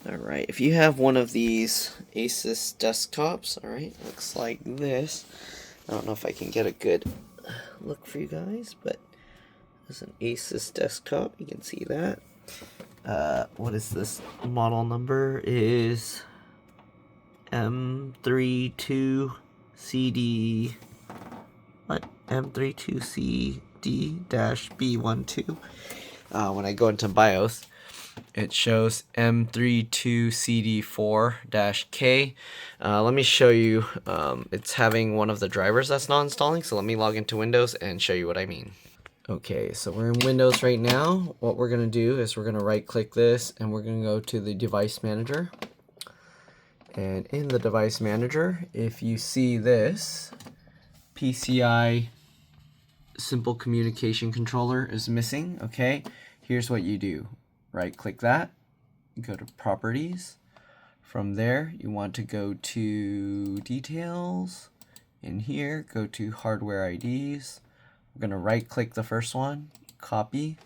Alright, if you have one of these ASUS desktops, alright, looks like this. I don't know if I can get a good look for you guys, but there's an ASUS desktop, you can see that. What is this model number? Is M32CD, what? M32CD-B12. When I go into BIOS, it shows M32CD4-K. Let me show you, it's having one of the drivers that's not installing, so let me log into Windows and show you what I mean. Okay, so we're in Windows right now. What we're going to do is we're going to right click this and we're going to go to the device manager. And in the device manager, if you see this, PCI simple communication controller is missing. Okay, here's what you do. Right click that, go to properties. From there, you want to go to details. In here, go to hardware IDs. We're going to right click the first one, copy.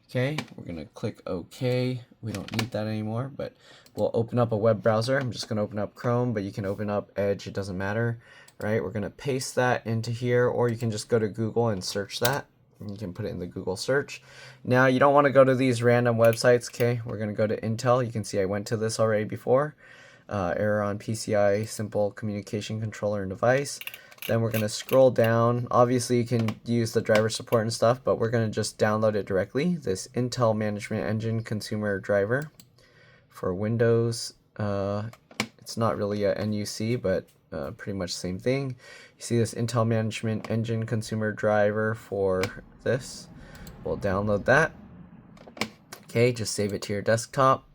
Okay, we're going to click OK. We don't need that anymore, but we'll open up a web browser. I'm just going to open up Chrome, but you can open up Edge, it doesn't matter. Right, we're going to paste that into here, or you can just go to Google and search that. You can put it in the Google search. Now, you don't want to go to these random websites, okay? We're going to go to Intel. You can see I went to this already before. Error on PCI simple communication controller and device. Then we're going to scroll down. Obviously, you can use the driver support and stuff, but we're going to just download it directly. This Intel Management Engine consumer driver for Windows. It's not really a NUC, but pretty much the same thing. You see this Intel Management Engine consumer driver for this. We'll download that. Okay, just save it to your desktop.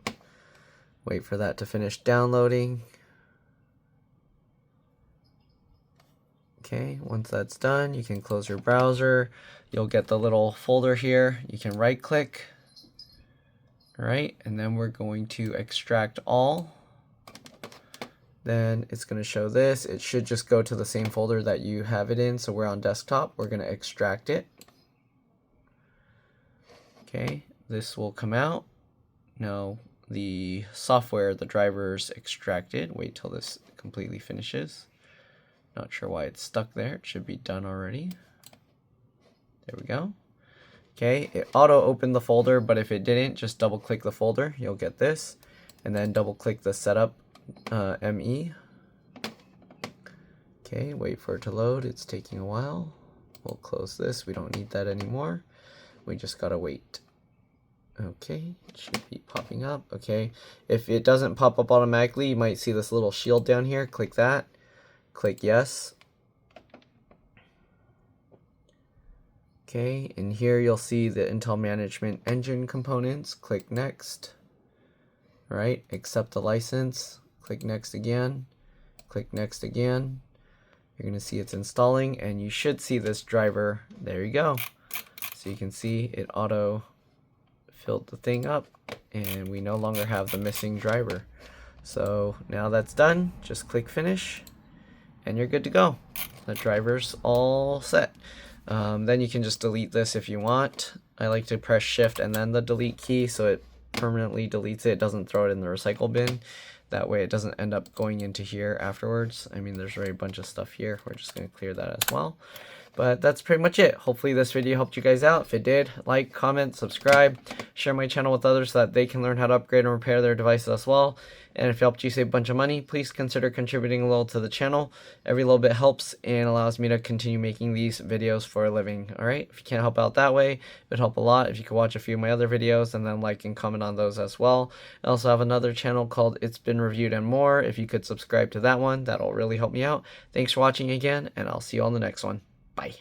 Wait for that to finish downloading. Okay, once that's done, you can close your browser. You'll get the little folder here. You can right click. All right, and then we're going to extract all. Then it's going to show this. It should just go to the same folder that you have it in. So we're on desktop. We're going to extract it. Okay, this will come out. Now the software, the driver's extracted. Wait till this completely finishes. Not sure why it's stuck there. It should be done already. There we go. Okay, it auto opened the folder, but if it didn't, just double click the folder. You'll get this. And then double click the setup ME. Okay, wait for it to load. It's taking a while. We'll close this. We don't need that anymore. We just gotta wait. Okay, it should be popping up. Okay, if it doesn't pop up automatically, you might see this little shield down here. Click that. Click yes. Okay, and here you'll see the Intel Management Engine components. Click next. All right, accept the license. Click next again. Click next again. You're going to see it's installing, and you should see this driver. There you go. So you can see it auto filled the thing up, and we no longer have the missing driver. So now that's done, just click finish, and you're good to go. The driver's all set. Then you can just delete this if you want. I like to press shift and then the delete key so it permanently deletes it. It doesn't throw it in the recycle bin. That way it doesn't end up going into here afterwards. I mean, there's already a bunch of stuff here. We're just going to clear that as well. But that's pretty much it. Hopefully this video helped you guys out. If it did, like, comment, subscribe, share my channel with others so that they can learn how to upgrade and repair their devices as well. And if it helped you save a bunch of money, please consider contributing a little to the channel. Every little bit helps and allows me to continue making these videos for a living. Alright, if you can't help out that way, it would help a lot if you could watch a few of my other videos and then like and comment on those as well. I also have another channel called It's Been Reviewed and More. If you could subscribe to that one, that'll really help me out. Thanks for watching again, and I'll see you on the next one. Bye.